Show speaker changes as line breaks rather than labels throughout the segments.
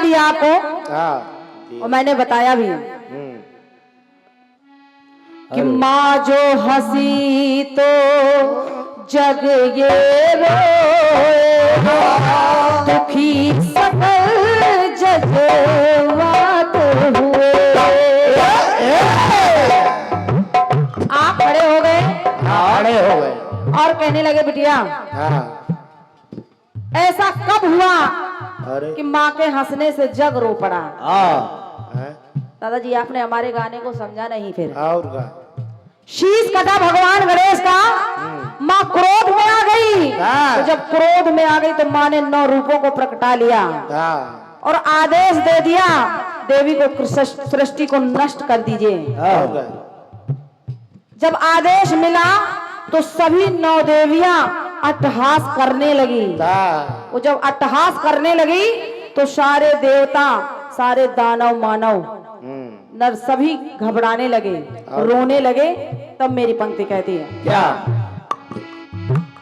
भी आपको
हाँ
और मैंने बताया भी कि माँ जो हंसी तो जग ये रोए, दुखी सकल जज्बात हुए। आप खड़े हो गए?
खड़े हो गए
और कहने लगे बिटिया
हाँ
ऐसा कब हुआ
अरे
कि माँ के हंसने से जग रो पड़ा?
हैं?
दादाजी आपने हमारे गाने को समझा नहीं फिर।
और का
शीश कटा भगवान गणेश का, माँ क्रोध में आ गई।
हाँ।
तो जब क्रोध में आ गई तो माँ ने 9 रूपों को प्रकटा लिया
हाँ
और आदेश दे दिया देवी को सृष्टि को नष्ट कर दीजिए।
और का
जब आदेश मिला तो सभी 9 देवियां अट्टहास करने लगी।
हाँ
वो जब अट्टहास करने लगी तो सारे देवता, सारे दानव मानव नर सभी घबराने लगे, रोने लगे। तब मेरी पंक्ति कहती है
क्या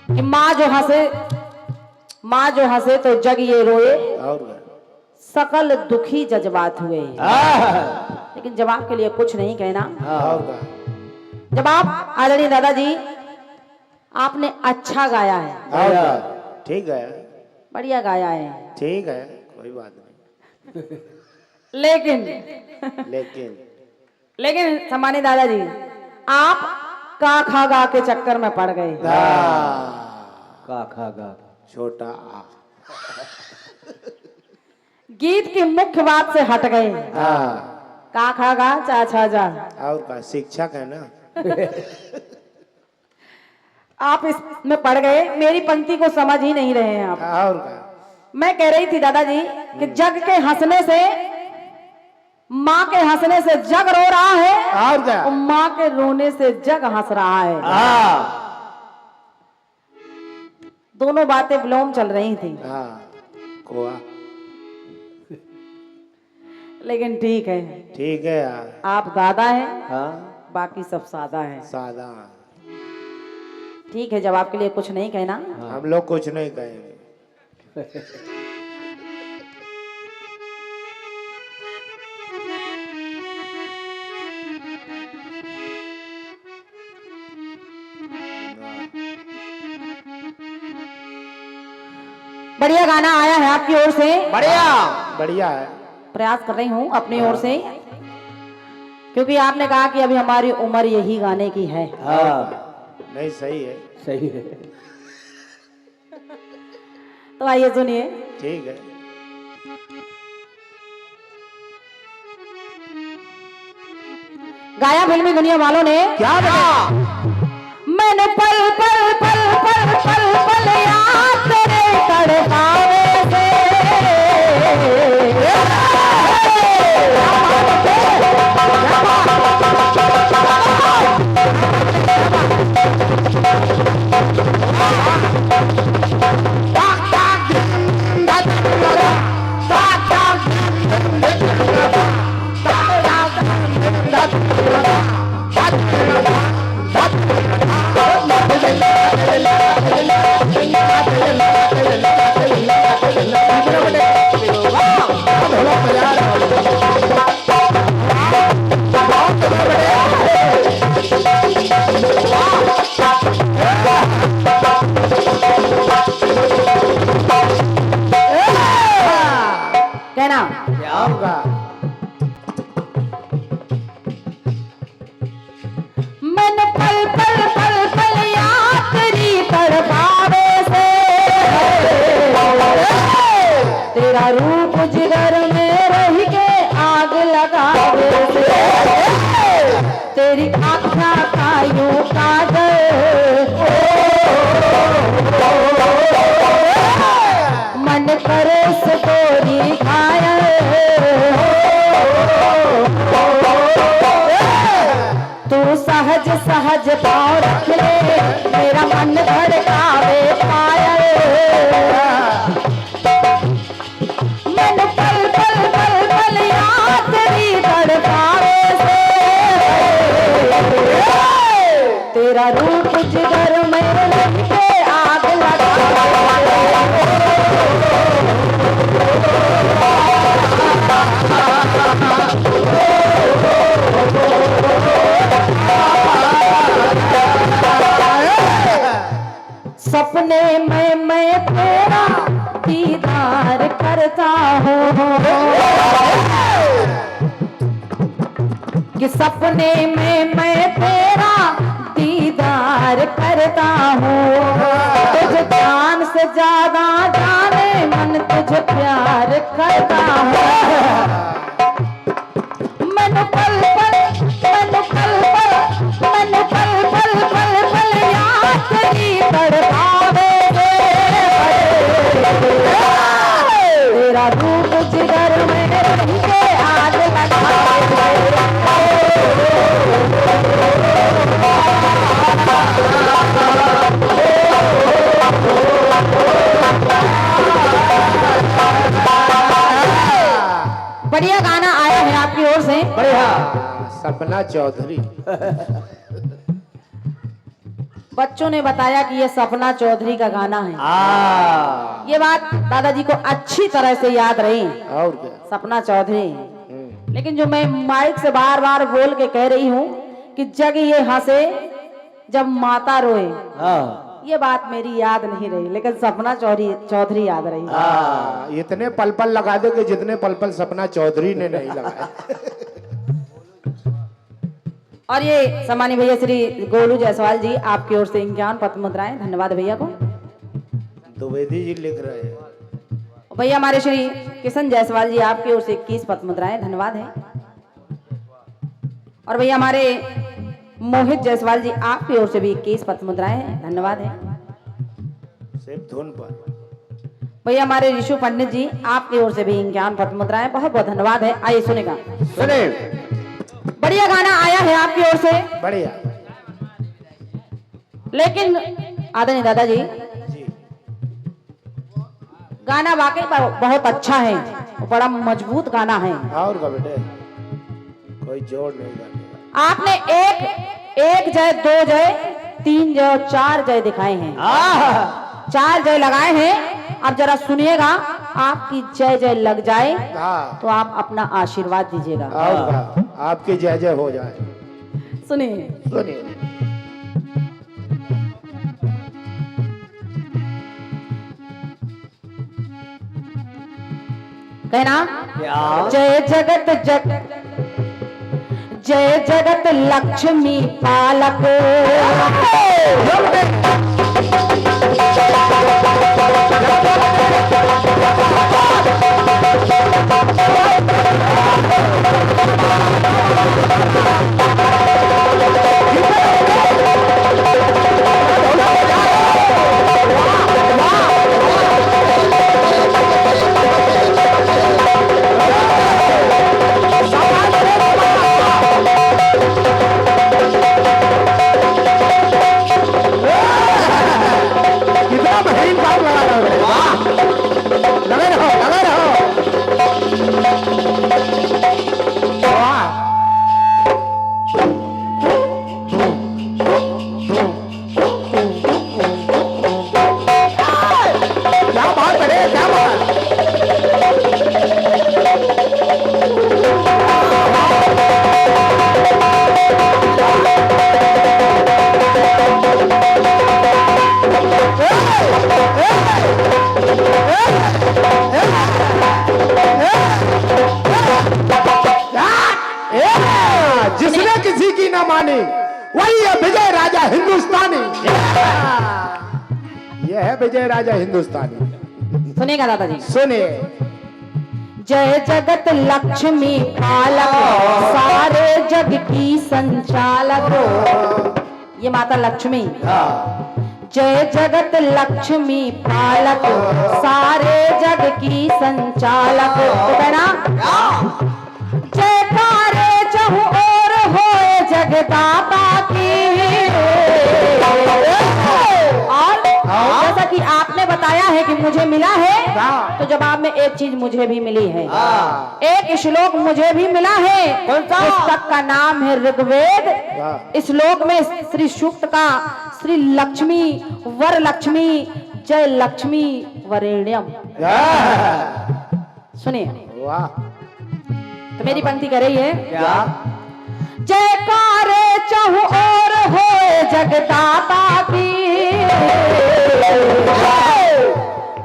कि माँ जो हंसे तो जग ये रोए,
और का
सकल दुखी जज्बात हुए। लेकिन जवाब के लिए कुछ नहीं कहना।
और का
जब आप आदरणीय दादाजी आपने अच्छा गाया है,
और का ठीक है
बढ़िया गाया है,
ठीक है कोई बात नहीं
लेकिन
लेकिन
सम्मानित दादाजी आप का खा गा के चक्कर में पड़ गए।
का खा गा छोटा आ
गीत की मुख्य बात से हट गए।
हाँ
का खा गा चा छा जा।
और का शिक्षक है ना
आप इसमें पड़ गए, मेरी पंक्ति को समझ ही नहीं रहे हैं आप।
और का
मैं कह रही थी दादाजी कि जग के हंसने से, माँ के हंसने से जग रो रहा है
और क्या
और माँ के रोने से जग हंस रहा है। दोनों बातें विलोम चल रही थी।
हाँ कोआ
लेकिन ठीक है,
ठीक है यार
आप दादा हैं,
हाँ
बाकी सब सादा है।
सादा
ठीक है, जवाब के लिए कुछ नहीं कहना।
हम लोग कुछ नहीं कहेंगे
बढ़िया गाना आया है आपकी ओर से,
बढ़िया है
प्रयास कर रही हूँ अपनी ओर से, क्योंकि आपने कहा कि अभी हमारी उम्र यही गाने की है।
नहीं सही है
तो आइए सुनिए।
ठीक है
गाया फिल्मी दुनिया वालों ने
क्या बता
मैंने पल पल पल पल पल पल याद तेरे तड़पावे से। कहना
क्या होगा
मैंने पल पल पल पल याद तेरी तड़पावे से। तेरा रूप जिगर में रह के आग लगावे से। तेरी आँखा का यूं काजल मन करे सतोरी घायल। तू सहज सहज पाँव रख ले मेरा मन धड़कावे पायल। मन पल पल पल पल याद तेरी तड़पावे से। तेरा रूप जिगर में रख के आग लगावे। तेरा दीदार करता हूँ कि सपने में मैं तेरा दीदार करता हूँ तुझे जान से ज्यादा जाने मन तुझे प्यार करता हूँ मैंने पल पल याद तेरी तड़पावे तेरा रूप जिगर में रह के आग लगावे बढ़िया गाना आया है आपकी ओर से।
बढ़िया। सपना चौधरी।
बच्चों ने बताया कि ये सपना चौधरी का गाना है। ये बात दादाजी को अच्छी तरह से याद रही।
और क्या?
सपना चौधरी। लेकिन जो मैं माइक से बार बार बोल के कह रही हूँ कि जग ये हंसे जब माता रोए, ये बात मेरी याद नहीं रही, लेकिन सपना चौधरी याद रही।
इतने पल पल लगा दो कि जितने पल पल सपना चौधरी ने नहीं लगाया।
और ये सम्मानित भैया श्री गोलू जायसवाल जी आपकी ओर से 51 पत्र मुद्राएं। धन्यवाद भैया को।
द्विवेदी जी लिख रहे हैं।
भैया हमारे श्री किशन जायसवाल जी आपकी ओर से 21 पत्र मुद्राएं। धन्यवाद है। और भैया हमारे मोहित जायसवाल जी आपकी ओर से भी 21 पत्र मुद्राएं हैं। धन्यवाद है।
सिर्फ धुन पर।
भैया हमारे ऋषु पंडित जी आपकी ओर से भी 51 पत्र मुद्राएं। बहुत बहुत धन्यवाद है। आइए सुनेगा।
सुने।
बढ़िया गाना आया है आपकी ओर से।
बढ़िया।
लेकिन आदरणीय दादाजी
जी।
गाना वाकई बहुत अच्छा है, बड़ा मजबूत गाना है।
और का बेटे कोई जोड़ नहीं लगे।
आपने एक जय, 2 जय, 3 जय और 4 जय दिखाए हैं। 4 जय लगाए हैं। अब जरा सुनिएगा, आपकी जय जय लग जाए तो आप अपना आशीर्वाद दीजिएगा।
आपकी जय जय हो जाए।
सुनिए।
सुनिए।
कहना जय जगत लक्ष्मी पालक
जिसने किसी की ना मानी वही है विजय राजा हिंदुस्तानी। यह है विजय राजा हिंदुस्तानी।
सुनेगा दादाजी।
सुनिए।
जय जगत लक्ष्मी पालक सारे जग की संचालक, ये माता लक्ष्मी। जय जगत लक्ष्मी पालक सारे जग की संचालक। तो कहना जयकारे चहु और होए जगदाता की। और जैसा कि आपने बताया है कि मुझे मिला है, तो जवाब में एक चीज मुझे भी मिली है। एक श्लोक मुझे भी मिला है। पुस्तक का नाम है ऋग्वेद। इस श्लोक में श्री सूक्त का श्री लक्ष्मी वर लक्ष्मी जय लक्ष्मी वरेण्यम। सुनिए।
वाह।
तो मेरी पंक्ति कर रही है क्या? जयकारे चहु और होए जगदाता की।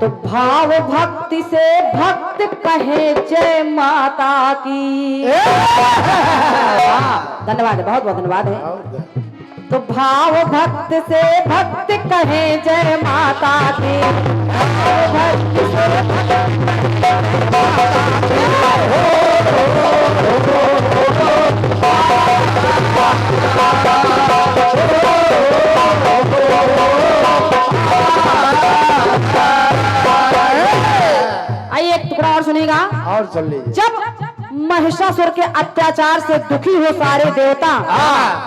तो भाव भक्ति से भक्त कहे जय माता की। धन्यवाद है, बहुत बहुत धन्यवाद है। तो भाव भक्त से भक्त कहे जय माता की। भाव भक्त से आइए एक टुकड़ा और सुनेगा।
और सुन लीजिए।
जब महिषासुर के अत्याचार से दुखी हो सारे देवता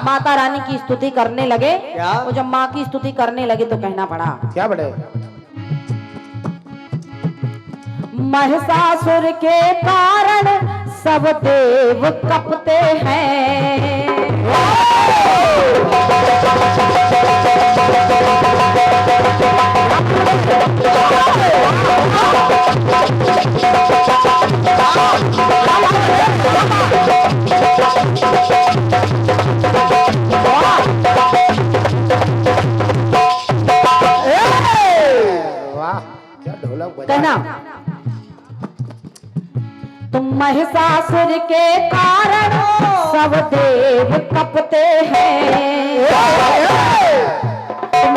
माता रानी की स्तुति करने लगे। वो जब माँ की स्तुति करने लगे तो कहना पड़ा
क्या बड़े?
महिषासुर के कारण सब देव कपते हैं।
वाह, क्या ढोलक बजा।
कहना तुम महिषासुर के कारण सब देव कपते हैं।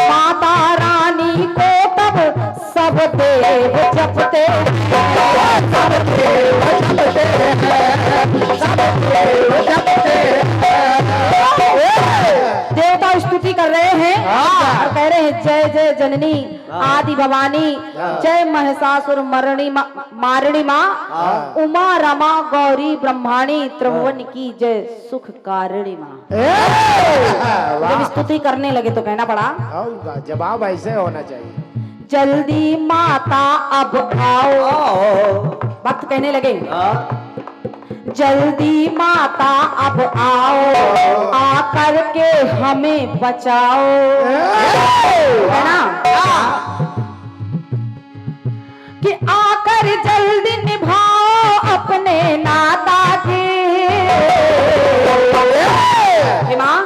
माता रानी को तब सब देव जपते हैं। सब देव जपते हैं। सब देव जपते हैं। देवता स्तुति कर रहे हैं और कह रहे हैं जय जय जननी आदि भवानी, जय महिषासुर मारिणी माँ, उमा रमा गौरी ब्रह्माणी, त्रिभुवन की जय सुख कारिणी माँ। जब स्तुति करने लगे तो कहना पड़ा
जवाब ऐसे होना चाहिए।
जल्दी माता अब आओ। भक्त कहने लगे जल्दी माता अब आओ, आकर के हमें बचाओ। है ना कि आकर जल्दी निभाओ अपने नाता की। माँ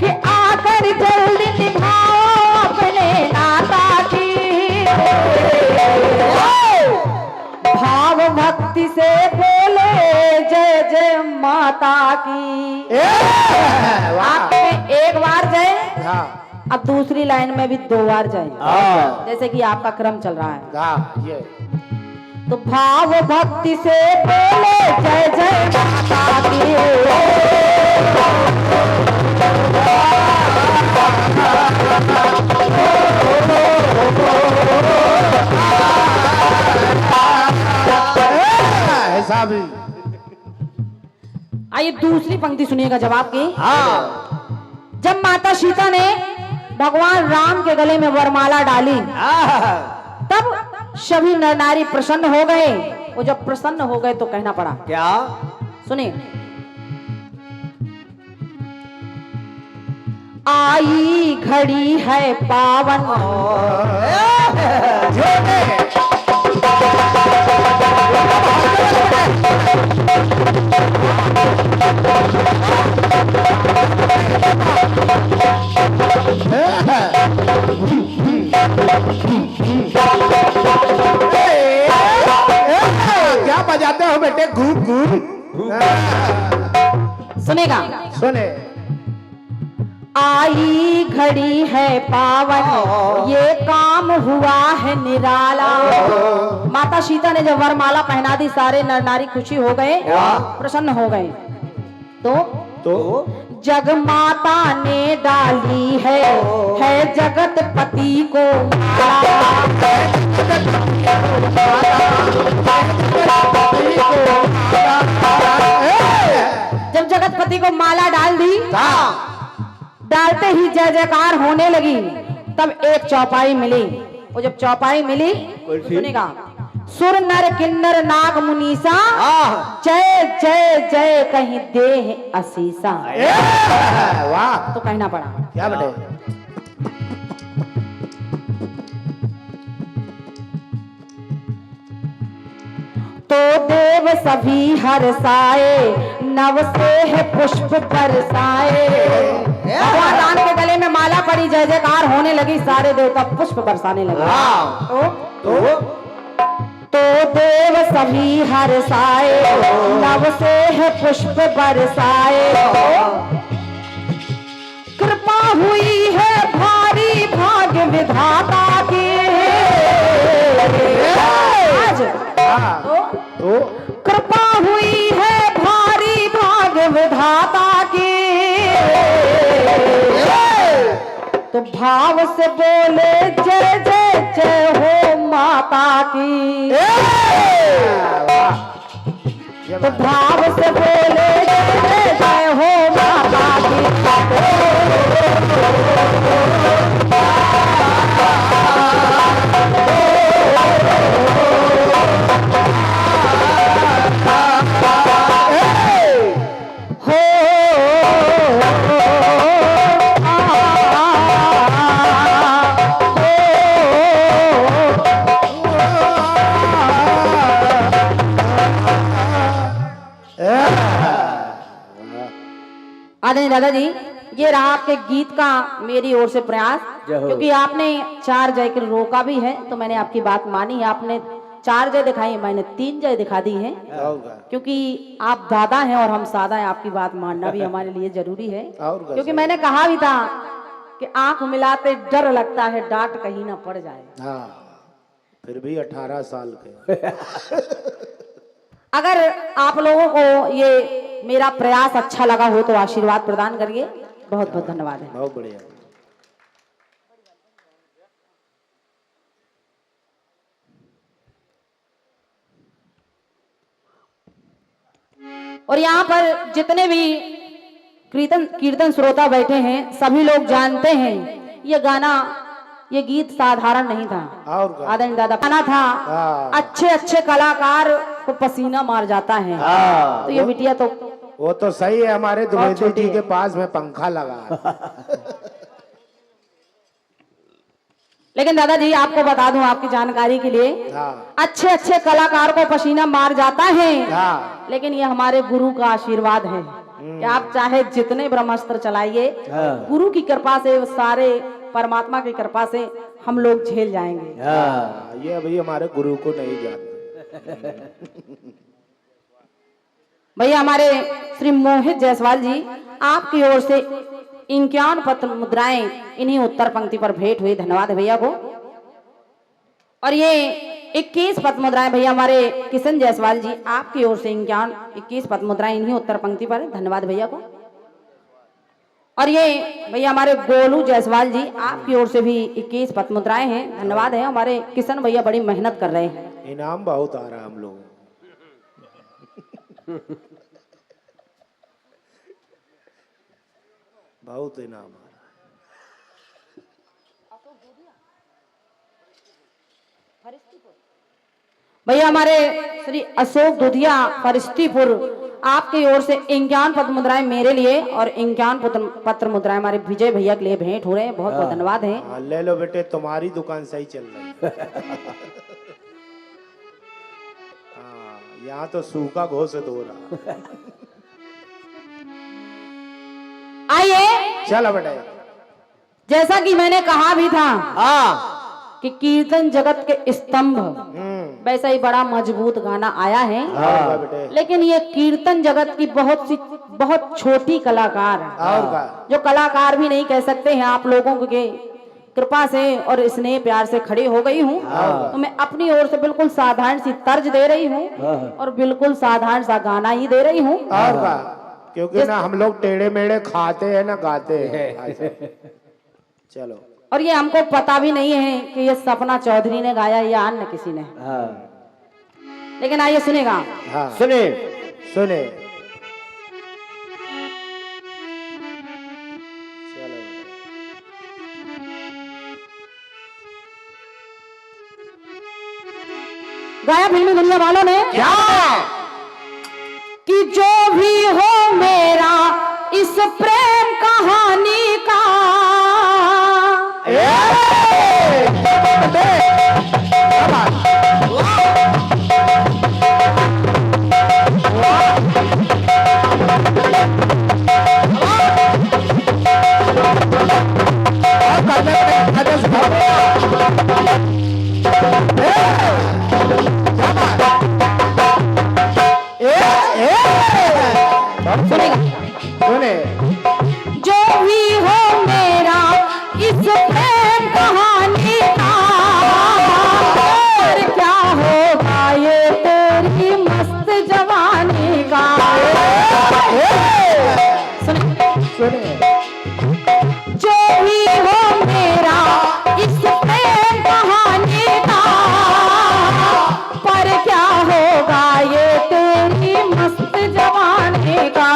कि आकर जल्दी निभाओ अपने नाता की। भाव भक्ति से बोले जय जय माता की। आपने एक बार जय, अब दूसरी लाइन में भी 2 बार जय, जैसे कि आपका क्रम चल रहा है।
ये
तो भाव भक्ति से बोले जय जय माता की।
ऐसा भी।
आइए दूसरी पंक्ति सुनिएगा जवाब की। जब माता सीता ने भगवान राम के गले में वरमाला डाली तब सभी नर नारी प्रसन्न हो गए। वो जब प्रसन्न हो गए तो कहना पड़ा
क्या?
सुनिए आई घड़ी है पावन।
क्या बजाते हो बेटे? घूम घूम।
सुनेगा
सुने।
आई घड़ी है पावन, ये काम हुआ है निराला। माता सीता ने जब वरमाला पहना दी सारे नर नारी खुशी हो गए, प्रसन्न हो गए। तो जग माता ने डाली है जगत पति को जब जगत पति को माला डाल दी, डालते ही जय जयकार होने लगी। तब एक चौपाई मिली। वो जब चौपाई मिली सुनेगा सुर नर किन्नर नाग मुनीसा, जय जय जय कहीं दे असीसा।
वाह,
तो कहना पड़ा
क्या बेटे?
तो देव सभी हर्षाए, नव से है पुष्प बरसाए। भगवान राम के गले में माला पड़ी, जय जयकार होने लगी, सारे देवता पुष्प बरसाने लगे। तो देव सभी हर्षाए, नव से है पुष्प बरसाए। कृपा हुई है भारी भाग्य विधाता की। आज तो कृपा हुई है भारी भाग्य विधाता की। तो भाव से बोले जय जय जय हो माता की। तो भाव से बोले जय जय जय हो माता की। आदरणीय दादाजी, ये रहा आपके गीत का मेरी ओर से प्रयास, क्योंकि आपने 4 जय के रोका भी है, तो मैंने आपकी बात मानी। आपने 4 जय दिखाई, मैंने 3 जय दिखा दी है, क्योंकि आप दादा हैं और हम सादा हैं। आपकी बात मानना भी हमारे लिए जरूरी है, क्योंकि मैंने कहा भी था कि आंख मिलाते डर लगता है, डांट कहीं ना पड़ जाए।
फिर भी 18 साल के।
अगर आप लोगों को ये मेरा प्रयास अच्छा लगा हो तो आशीर्वाद प्रदान करिए। बहुत बहुत धन्यवाद है।
बहुत बढ़िया।
और यहाँ पर जितने भी कीर्तन श्रोता बैठे हैं, सभी लोग जानते हैं ये गाना, ये गीत साधारण नहीं था। आदरणीय दादा, गाना था अच्छे अच्छे कलाकार को पसीना मार जाता है। तो ये बिटिया तो
वो तो सही है, हमारे द्विवेदी जी के पास में पंखा लगा।
लेकिन दादाजी आपको बता दूं, आपकी जानकारी के लिए, अच्छे अच्छे कलाकार को पसीना मार जाता है, लेकिन ये हमारे गुरु का आशीर्वाद है कि आप चाहे जितने ब्रह्मास्त्र चलाइए, गुरु की कृपा से, सारे परमात्मा की कृपा से हम लोग झेल जाएंगे।
ये अभी हमारे गुरु को नहीं जानते।
भैया हमारे श्री मोहित जायसवाल जी, आपकी ओर से 51 पत्र मुद्राएं इन्हीं उत्तर पंक्ति पर भेंट हुई। धन्यवाद भैया को। और ये 21 पत्र मुद्राएं भैया हमारे किशन जायसवाल जी, आपकी ओर से 21 पत्र मुद्राएं इन्हीं उत्तर पंक्ति पर। धन्यवाद भैया को। और ये भैया हमारे गोलू जायसवाल जी, आपकी ओर से भी 21 पत्र मुद्राएं हैं। धन्यवाद है। हमारे किशन भैया बड़ी मेहनत कर रहे हैं,
इनाम बहुत आ रहा है हम लोग। बहुत इनाम आ रहा है।
भैया हमारे श्री अशोक दुधिया फरिश्तीपुर, आपकी ओर से 51 पत्र मुद्राएं मेरे लिए और 51 पत्र मुद्राएं हमारे विजय भैया के लिए भेंट हो रहे हैं। बहुत बहुत धन्यवाद है।
ले लो बेटे, तुम्हारी दुकान सही चल रही है। यहाँ तो सूखा घोषित हो रहा।
आइए
चलो बेटे,
जैसा कि मैंने कहा भी था कि कीर्तन जगत के स्तंभ, वैसा ही बड़ा मजबूत गाना आया है। लेकिन ये कीर्तन जगत की बहुत छोटी कलाकार, जो कलाकार भी नहीं कह सकते हैं, आप लोगों के कृपा से और स्नेह प्यार से खड़ी हो गई हूँ। तो मैं अपनी ओर से बिल्कुल साधारण सी तर्ज दे रही हूँ और बिल्कुल साधारण सा गाना ही दे रही हूँ।
क्योंकि ना हम लोग टेढ़े मेढ़े खाते हैं ना गाते हैं। चलो।
और ये हमको पता भी नहीं है कि ये सपना चौधरी ने गाया या अन्य किसी ने। लेकिन आइए सुनेगा।
सुने सुने।
गाया फिल्मी दुनिया वालों ने
क्या
कि जो भी हो मेरा इस प्रेम कहानी का जवानी का। सुने जो भी हो मेरा इस प्रेम कहानी का, पर क्या होगा ये तेरी मस्त जवानी का।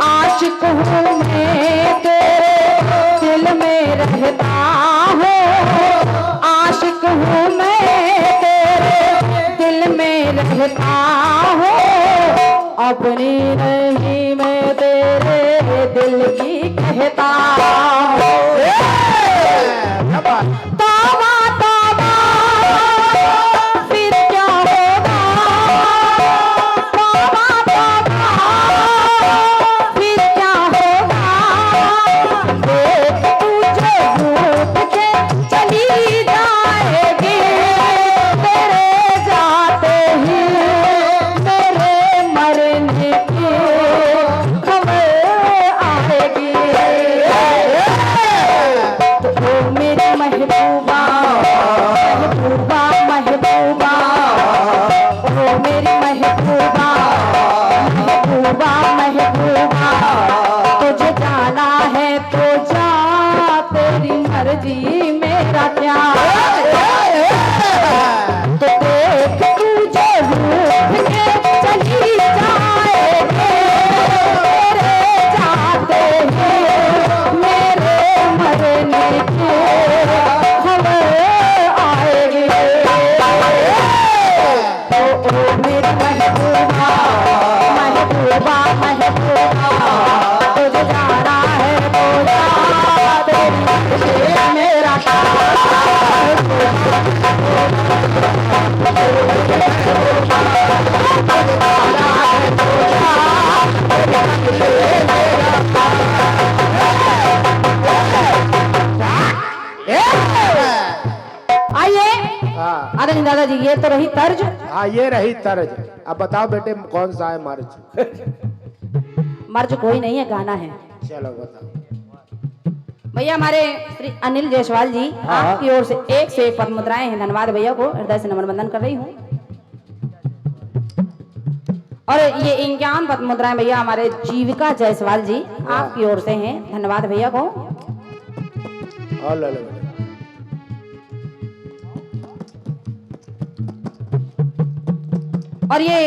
आशिक हूँ मैं तेरे दिल में रहता हूँ, आशिक हूँ मैं तेरे दिल में रहता हूँ, अपनी नहीं मैं तेरे दिल की कहता हूँ। तौबा तौबा फिर क्या होगा, तौबा तौबा फिर क्या होगा। देख तुझे भूत के चली जाएगी, तेरे जाते ही मेरे मरने की खबर आएगी। तो ओ मेरी महबूबा महबूबा महबूबा, ओ मेरी महबूबा महबूबा महबूबा, तुझे जाना है तो जा, तेरी मर्जी मेरा क्या। तो देख तुझे भूल के चली जाएगी, तेरे जाते ही मेरे मरने की खबर आएगी। ओ मेरी महबूबा महबूबा महबूबा, तुझे जाना है तो जा, तेरी मर्जी मेरा क्या। आइए
हाँ
आदरणीय दादाजी, ये तो रही तर्ज।
हाँ, ये रही तर्ज। अब बताओ बेटे कौन सा है मर्ज?
मर्ज कोई नहीं है, गाना है।
चलो बताओ।
भैया हमारे श्री अनिल जायसवाल जी, आपकी ओर से एक पद मुद्राएं हैं। धन्यवाद भैया को हृदय से नमन वंदन कर रही हूँ। और ये 51 पद मुद्राएं भैया हमारे जीविका जायसवाल जी, आपकी ओर से हैं। धन्यवाद भैया को।
और ले लो बेटे।
और ये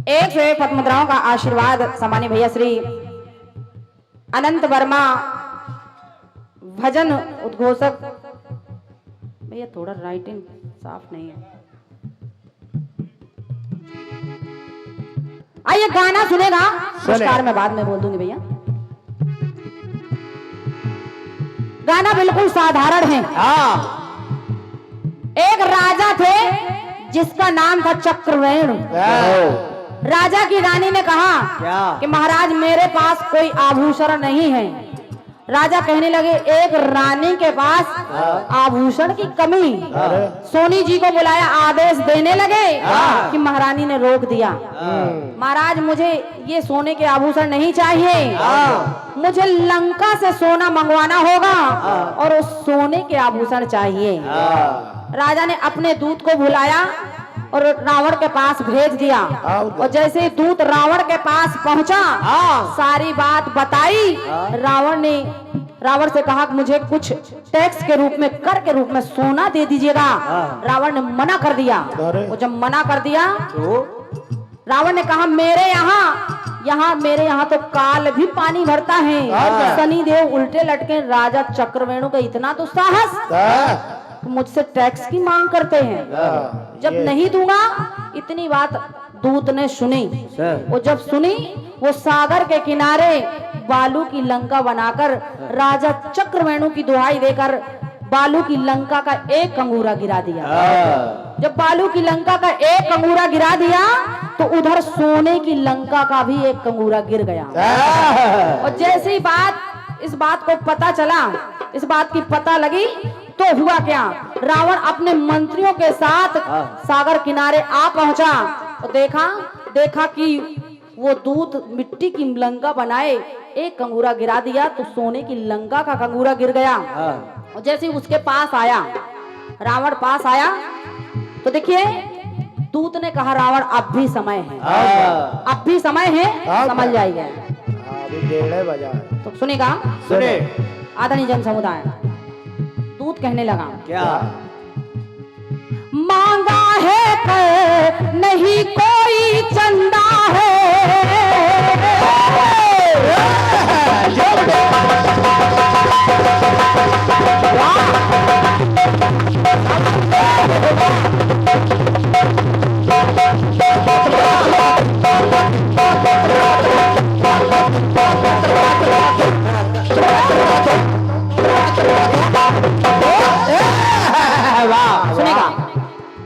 101 पद मुद्राओं का आशीर्वाद सम्मानीय भैया श्री अनंत वर्मा भजन उद्घोषक। भैया थोड़ा राइटिंग साफ नहीं है। आइए गाना सुनेगा, पुरस्कार मैं बाद में बोल दूंगी भैया। गाना बिल्कुल साधारण है। एक राजा थे जिसका नाम था चक्रवेणु। राजा की रानी ने कहा कि महाराज मेरे पास कोई आभूषण नहीं है। राजा कहने लगे एक रानी के पास आभूषण की कमी। सोनी जी को बुलाया, आदेश देने लगे कि महारानी ने रोक दिया। महाराज मुझे ये सोने के आभूषण नहीं चाहिए, मुझे लंका से सोना मंगवाना होगा और उस सोने के आभूषण चाहिए। राजा ने अपने दूत को बुलाया और रावण के पास भेज दिया। और जैसे ही दूत रावण के पास पहुंचा, सारी बात बताई। रावण से कहा कि मुझे कुछ टैक्स के रूप में, कर के रूप में सोना दे दीजिएगा। रावण ने मना कर दिया। वो जब मना कर दिया, रावण ने कहा मेरे यहाँ तो काल भी पानी भरता है। शनि देव उल्टे लटके, राजा चक्रवेणु का इतना तो साहस, मुझसे टैक्स की मांग करते हैं। जब नहीं दूंगा, इतनी बात दूत ने सुनी। वो जब सुनी, वो सागर के किनारे बालू की लंका बनाकर राजा चक्रवेणु की दुहाई देकर बालू की लंका का एक कंगूरा गिरा दिया। जब बालू की लंका का एक कंगूरा गिरा दिया, तो उधर सोने की लंका का भी एक कंगूरा गिर गया। और जैसे ही इस बात को पता चला, इस बात की पता लगी, तो हुआ क्या, रावण अपने मंत्रियों के साथ सागर किनारे आ पहुंचा। तो देखा कि वो दूत मिट्टी की लंका बनाए एक कंगूरा गिरा दिया, तो सोने की लंका का कंगूरा गिर गया। और जैसे उसके पास आया, रावण पास आया, तो देखिए दूत ने कहा रावण अब भी समय है, अब भी समय है, समझ जाइए।
अभी 1:30 बजा है।
तो सुनेगा,
सुने।
आदरणीय जन समुदाय, दूत कहने लगा
क्या?
मांगा है कर नहीं कोई चंदा है, सुनेगा,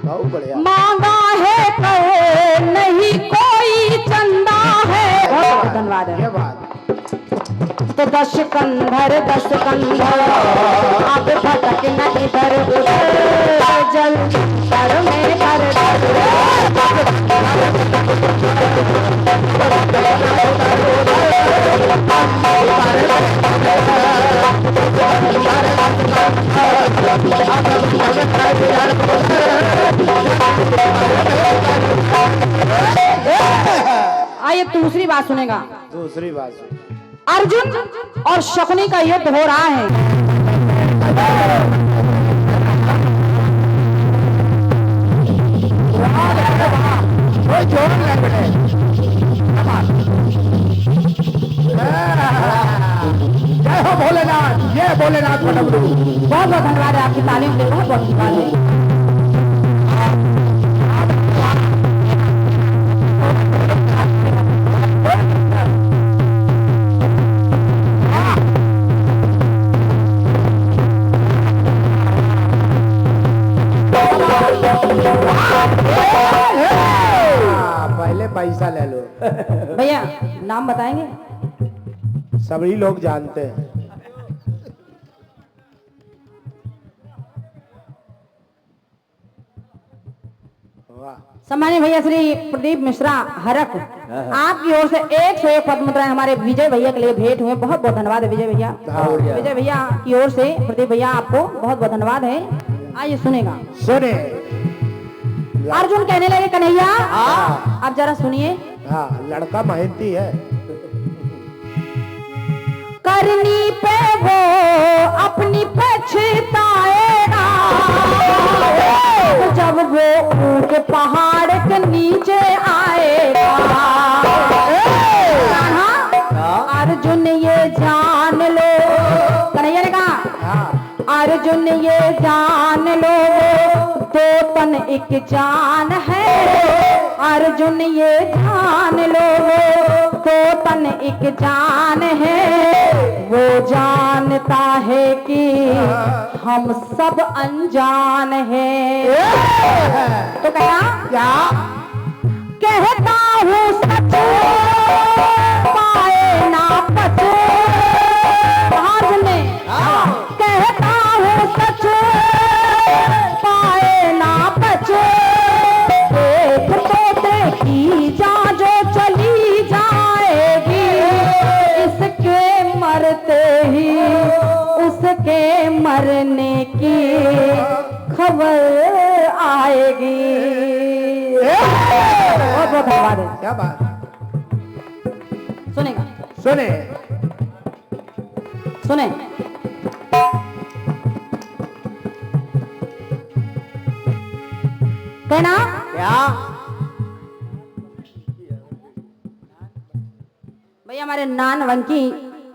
बहुत बढ़िया।
मांगा है कर नहीं कोई चंदा है। बहुत धन्यवाद है।
ये बात
तो 10 कंधर अब भटक न इधर उधर, जल कर में कर आइए दूसरी बात सुनेगा।
दूसरी बात सुन।
अर्जुन और शकुनी का युद्ध हो रहा है।
जय हो भोलेनाथ, ये भोलेनाथ का डमरू।
बहुत बहुत धन्यवाद है, आपकी तालीम के लिए बहुत बहुत धन्यवाद है।
पहले पैसा ले लो।
भैया नाम बताएंगे?
सभी लोग जानते हैं। वाह।
सम्मानित भैया श्री प्रदीप मिश्रा हरक, आपकी ओर से 101 पद्म मुद्राएं हमारे विजय भैया के लिए भेंट हुए। बहुत बहुत धन्यवाद है विजय भैया। विजय भैया की ओर से प्रदीप भैया आपको बहुत बहुत धन्यवाद है। आइए सुनेगा।
सुने।
अर्जुन कहने लगे कन्हैया, आप जरा सुनिए।
हाँ, लड़का मेहनती है।
करनी पे वो अपनी पछताएगा, जब वो ऊंट पहाड़ के नीचे आएगा। अर्जुन ये जान लो, कन्हैया ने कहा, अर्जुन ये जान लो दो तन एक जान है। अर्जुन ये जान लो दो तन एक जान है। वो जानता है कि हम सब अनजान हैं। तो क्या कहता हूँ सच पाए ना पछो, कहता हूँ सच पाए ना बचो। एक तोते की जान जो चली जाएगी, इसके मरते ही उसके मरने की खबर आएगी। बहुत बहुत धन्यवाद है।
क्या बात।
सुनेगा,
सुने।
सुने। कहना
क्या?
भैया हमारे नान वंकी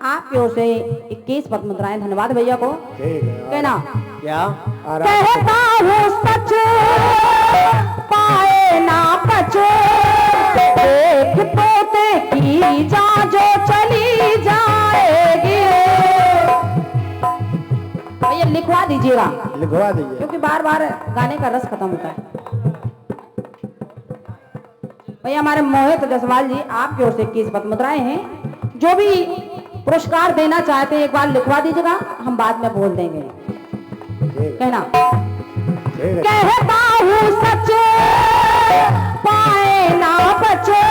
आपकी ओर से 21 पद्म मुद्राएं। धन्यवाद भैया को।
ठीक है।
कहना
क्या?
कहता हूँ सच पाए ना बचो। एक तोते की जान जो चली जाएगी। भैया लिखवा दीजिएगा,
लिखवा दीजिए।
क्योंकि बार बार गाने का रस खत्म होता है। भैया हमारे मोहित जसवाल जी आपकी ओर से 21 पद्म मुद्राएं हैं। जो भी पुरस्कार देना चाहते हैं एक बार लिखवा दीजिएगा, हम बाद में बोल देंगे। कहना कहता हूँ सच पाए ना बचो।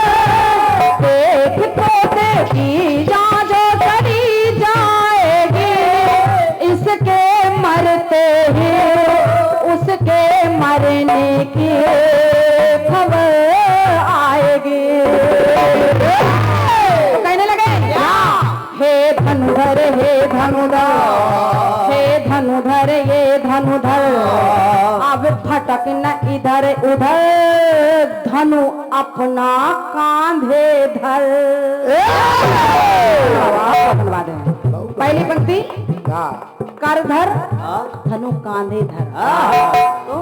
एक तोते की जान जो चली जाएगी, इसके मरते ही उसके मरने की इधर उधर धनु अपना कांधे धर। धन्यवाद है। पहली पंक्ति कर धर धनु कांधे धर। तो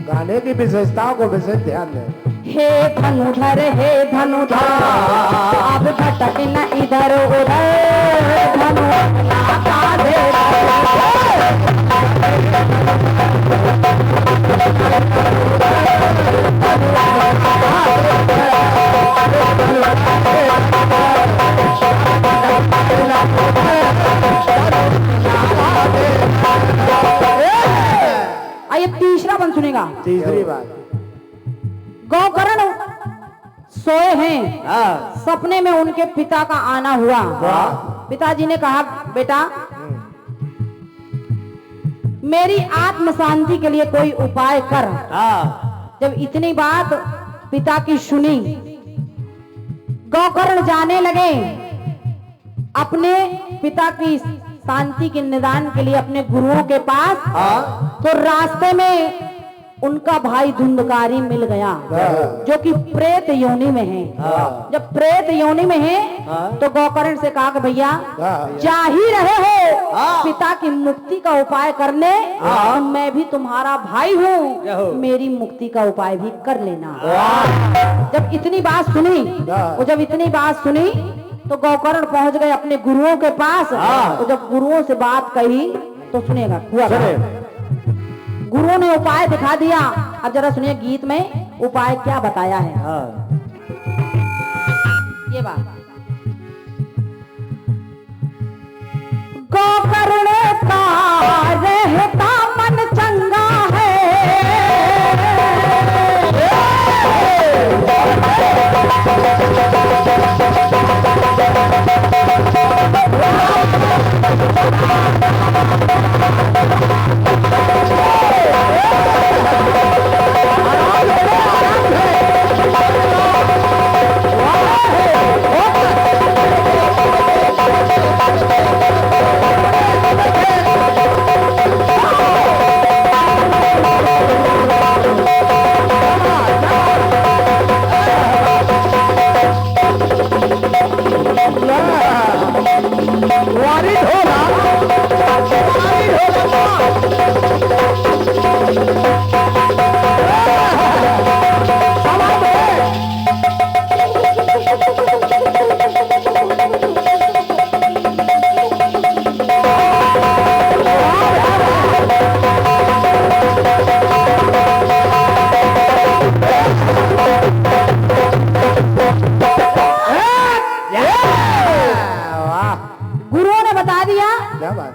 गाने की विशेषताओं को विशेष ध्यान दें।
हे धनुधर अब भटक न इधर उधर धनु अपना कांधे आइए तीसरा बंद सुनेगा।
तीसरी बात,
गौकर्ण सोए हैं, सपने में उनके पिता का आना हुआ। पिताजी ने कहा बेटा मेरी आत्म शांति के लिए कोई उपाय कर। जब इतनी बात पिता की सुनी, गौकर्ण जाने लगे अपने पिता की शांति के निदान के लिए अपने गुरुओं के पास। तो रास्ते में उनका भाई धुंधकारी मिल गया जो कि प्रेत योनि में है। जब प्रेत योनि में है तो गौकर्ण से कहा कि भैया जा ही रहे हो पिता की मुक्ति का उपाय करने, तो मैं भी तुम्हारा भाई हूँ, मेरी मुक्ति का उपाय भी कर लेना। जब इतनी बात सुनी तो गौकर्ण पहुंच गए अपने गुरुओं के पास। तो जब गुरुओं से बात कही तो सुनेगा हुआ गुरुओं ने उपाय दिखा दिया। अब जरा सुनिए गीत में उपाय क्या बताया है। ये बात गौकर्ण का रहता मन चंगा है,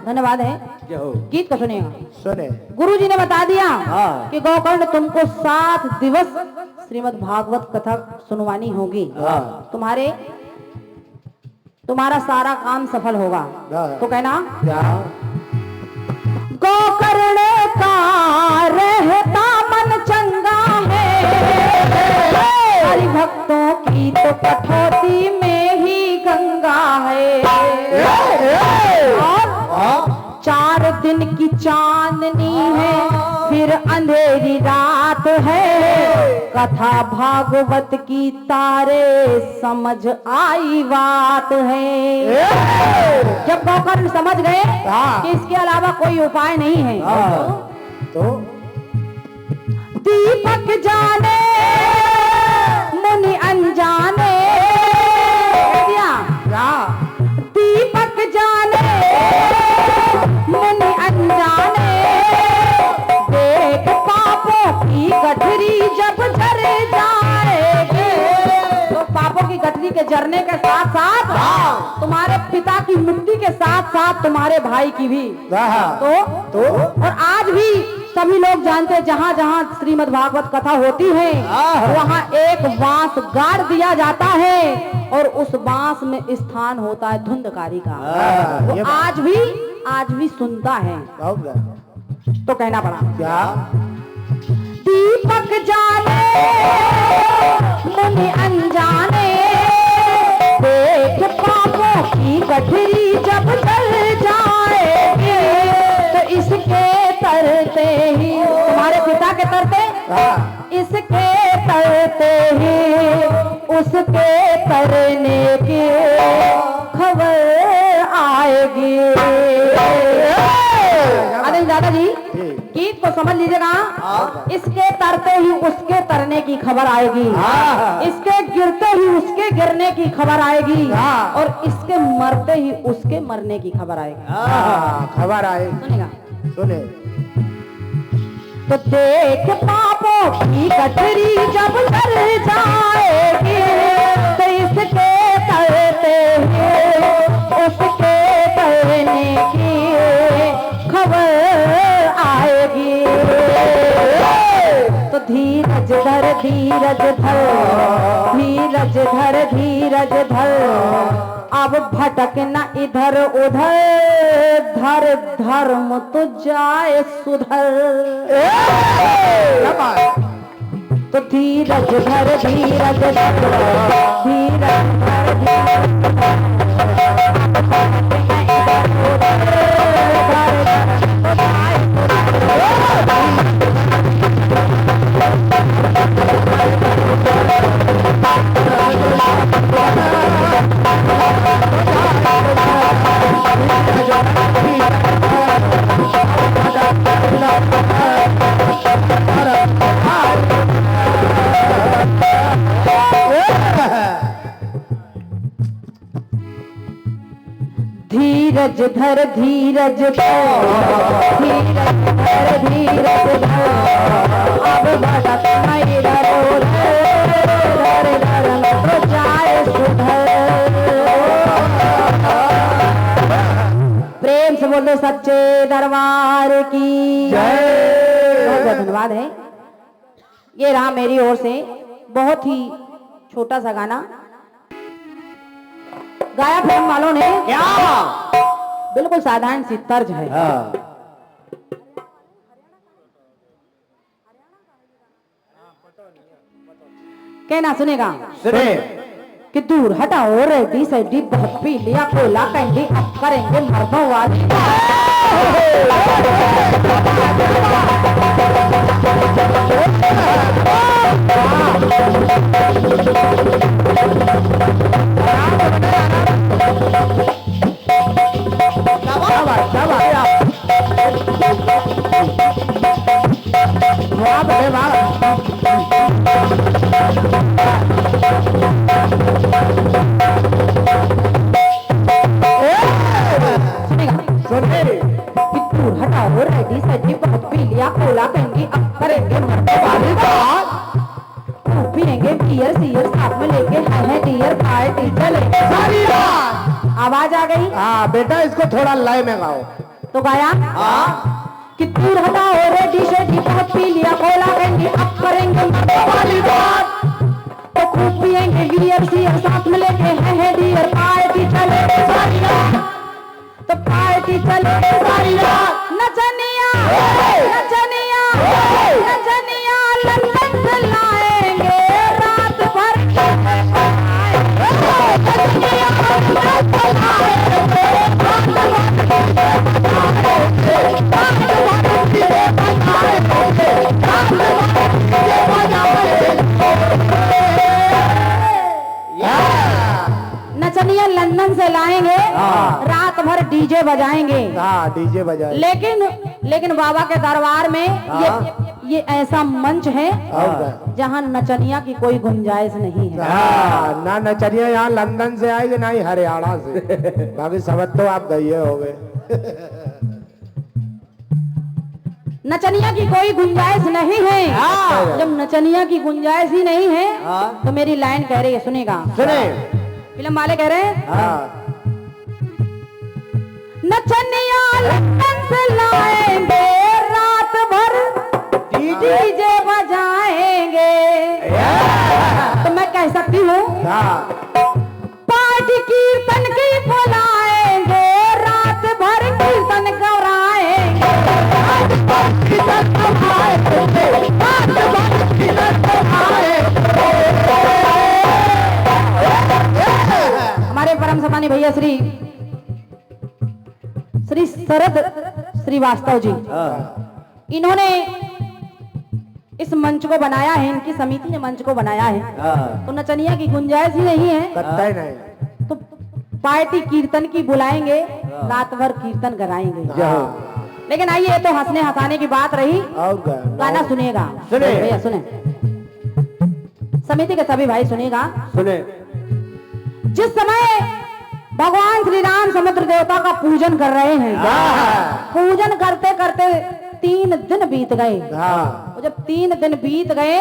धन्यवाद है। गीत को सुनिएगा।
सुने
गुरु जी ने बता दिया कि गौकर्ण तुमको 7 दिवस श्रीमद् भागवत कथा सुनवानी होगी। तुम्हारा सारा काम सफल होगा। तो कहना गौकर्ण का रहता मन चंगा है, हरि भक्तों की तो कठौती में ही गंगा है। और 4 दिन की चांदनी है, फिर अंधेरी रात है, कथा भागवत की तारे समझ आई बात है। जब गौकर्ण समझ गए कि इसके अलावा कोई उपाय नहीं है तो दीपक जाने मुनि अनजाने, दीपक जाने मुनि अनजाने, देख पापों की गठरी जब जर जाएगी। तो पापों की गठरी के जरने के साथ साथ तुम्हारे पिता की मुक्ति के साथ साथ तुम्हारे भाई की भी। तो और आज भी सभी लोग जानते हैं जहाँ जहाँ श्रीमद् भागवत कथा होती है वहाँ एक बांस गाड़ दिया जाता है और उस बांस में स्थान होता है धुंधकारी का। वो आज भी सुनता है। तो कहना पड़ा क्या दीपक जाने मुनि अनजाने, देख पापों की गठरी जब जल जाएगी। तो इसके तरते ही तुम्हारे पिता के तरते इसके करते ही उसके करने की खबर आएगी। अरे दादाजी गीत को समझ लीजिएगा। इसके तरते ही उसके तरने की खबर आएगी, इसके गिरते ही उसके गिरने की खबर आएगी, और इसके मरते ही उसके मरने की खबर आएगी।
खबर आए
सुनेगा
सुने।
तो देख पापों की कटरी जब कर जाएगी, तो इसके करते ही उसके करने की खबर आएगी। तो धीरज धर धीरज धर, धीरज धर धीरज धर, अब भटकना इधर उधर, धर धर्म तो जाए सुधर। तो धीरज धर धीरज धर, धीरज धर धीरज धर, धीरज धर धीरज धर, धीरज धर धीरज धर, अब भटकना इधर उधर, धर धर्म तो जाए सुधर। प्रेम से बोलो सच्चे दरबार की जय। बहुत बहुत धन्यवाद है। ये रहा मेरी ओर से बहुत ही छोटा सा गाना, गाया फिल्म वालों ने। क्या बिल्कुल साधारण सी तर्ज है। कहना सुनेगा
सुने।
कि दूर हटाओ रेडी सेडी बहुत पी लिया कोला कैंडी, अब करेंगे मर्दों वाली। हटाओ रेडी सेडी बहुत पी लिया कोला कैंडी, अब करेंगे मर्दों वाली बात। पिएंगे बियर सियर साथ में लेके है डियर पार्टी चले सारी रात। आवाज आ गई।
हाँ बेटा इसको थोड़ा लय में गाओ।
तो गाया कि दूर हटाओ रेडी सेडी बहुत पी लिया कोला कैंडी, अब करेंगे मर्दों वाली बात। तो खूब पिएंगे बियर सियर साथ में लेके है डियर पार्टी चले सारी रात। तो पार्टी चले सारी रात। नचनिया नचनिया नचनिया लंदन से लाएंगे रात भर। नचनिया लंदन से लाएंगे, रात भर डीजे बजाएंगे।
डीजे बजाए।
लेकिन बाबा के दरबार में ये ऐसा मंच है जहाँ नचनिया की कोई गुंजाइश नहीं है।
ना नचनिया यहाँ लंदन से आएगी ना ही हरियाणा से। बाकी समझ तो आप गए हो गए।
नचनिया की कोई गुंजाइश नहीं है। जब नचनिया की गुंजाइश ही नहीं है तो मेरी लाइन कह रही है, सुनेगा।
सुने।
फिल्म वाले कह रहे हैं नचनिया लंदन से लाएंगे रात भर डीजे बजाएंगे। तो मैं कह सकती हूँ पार्टी कीर्तन की बुलाएंगे, रात भर कीर्तन गौराएंगे। हमारे परम सम्मानी भैया श्री शरद श्रीवास्तव जी, इन्होंने इस मंच को बनाया है, इनकी समिति ने मंच को बनाया है, तो नचनिया की गुंजाइश ही नहीं है,
कतई नहीं।
तो पार्टी कीर्तन की बुलाएंगे, रात भर कीर्तन कराएंगे। लेकिन आइए, तो हंसने हंसाने की बात रही,
और
गाना सुनेगा,
सुने
भैया सुने, समिति के सभी भाई सुनेगा।
सुने।
जिस समय भगवान श्री राम समुद्र देवता का पूजन कर रहे हैं, पूजन करते करते 3 दिन बीत गए। और जब 3 दिन बीत गए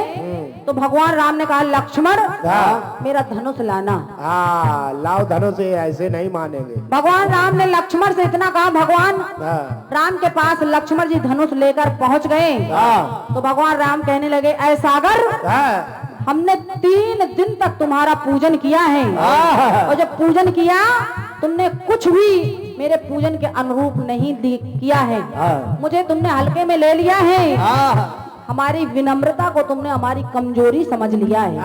तो भगवान राम ने कहा, लक्ष्मण मेरा धनुष लाना।
लाओ धनुष, ऐसे नहीं मानेंगे।
भगवान राम ने लक्ष्मण से इतना कहा, भगवान राम के पास लक्ष्मण जी धनुष लेकर पहुंच गए। तो भगवान राम कहने लगे, ऐ सागर, हमने 3 दिन तक तुम्हारा पूजन किया है, और जब पूजन किया तुमने कुछ भी मेरे पूजन के अनुरूप नहीं किया है, मुझे तुमने हल्के में ले लिया है, हमारी विनम्रता को तुमने हमारी कमजोरी समझ लिया है।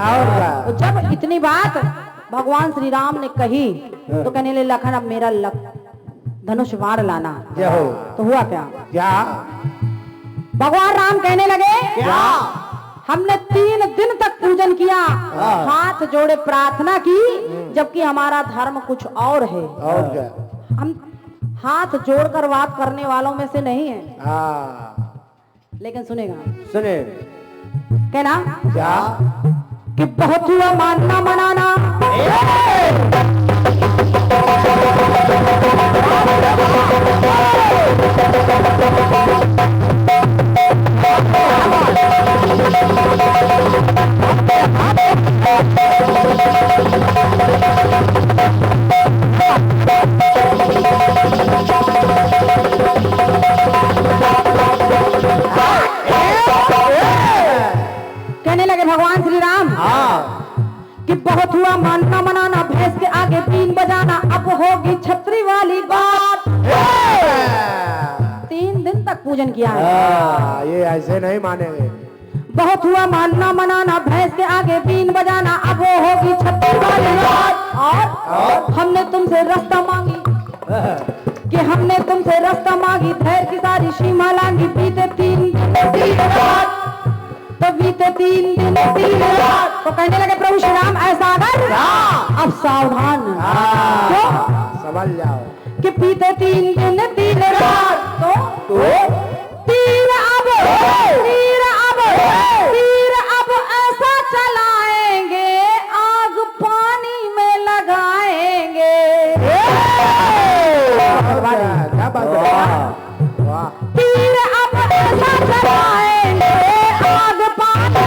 तो जब इतनी बात भगवान श्री राम ने कही तो कहने लगे, लखन अब मेरा धनुष वार लाना। तो हुआ क्या? भगवान राम कहने लगे, हमने 3 दिन तक पूजन किया, हाथ जोड़े प्रार्थना की, जबकि हमारा धर्म कुछ और है।
और क्या?
हम हाथ जोड़कर बात करने वालों में से नहीं है। लेकिन सुनेगा,
सुने।
कहना
क्या?
कि बहुत हुआ मानना मनाना, कहने लगे भगवान श्री राम कि बहुत हुआ मानना मनाना, भैंस के आगे बीन बजाना, अब होगी छतरी वाली बात। 3 दिन तक पूजन किया है,
ये ऐसे नहीं मानेंगे।
बहुत हुआ मानना मनाना, भैंस के आगे बीन बजाना, अब वो होगी छतरी वाली बात। और हमने तुमसे रास्ता मांगी, कि हमने तुमसे रास्ता मांगी, धैर्य की सारी सीमा लांगी, बीते 3 दिन रात, तो बीते 3 दिन 3 रात। तो कहने लगे, प्रभु श्री राम ऐसा कर, अब सावधान। क्यों?
समझ जाओ
कि बीते 3 दिन 3 रात, तो तीर अब ऐसा चलाएंगे, आग पानी में लगाएंगे।
क्या बात है? वाह।
तीर अब ऐसा चलाएंगे, आग पानी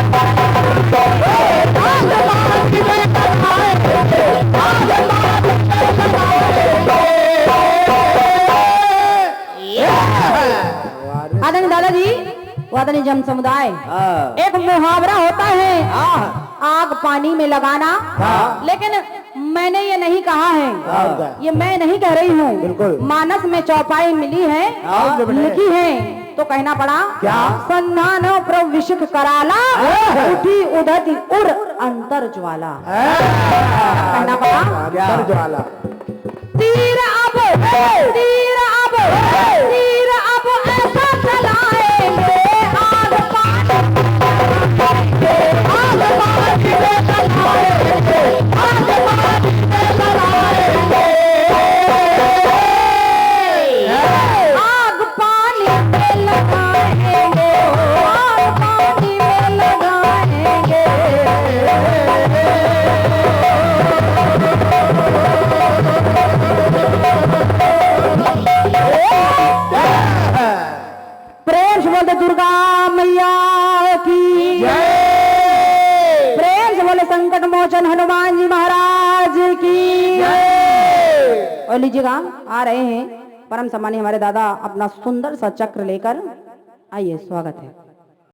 आदरणीय दादाजी, आदरणीय जन समुदाय, एक मुहावरा होता है, आग पानी में लगाना, लेकिन मैंने ये नहीं कहा है, ये मैं नहीं कह रही हूँ, मानस में चौपाई मिली है, लिखी है, तो कहना पड़ा, क्या? संधानो प्रविशिख कराला, उठी उदति उड़ अंतर ज्वाला। कहना पड़ा,
अंतर ज्वाला।
तीर अब ऐसा चलाएंगे, आग पानी में लगाएंगे, आग पानी में लगाएंगे, आग पानी में लगाएंगे, आग पानी में लगाएंगे। प्रेम से बोलते दुर्गा मैया की जय, प्रेम से बोले संकट मोचन हनुमान जी महाराज की जय। और लीजिएगा, आ रहे हैं परम सम्मानीय हमारे दादा अपना सुंदर सा चक्र लेकर, आइए, स्वागत है।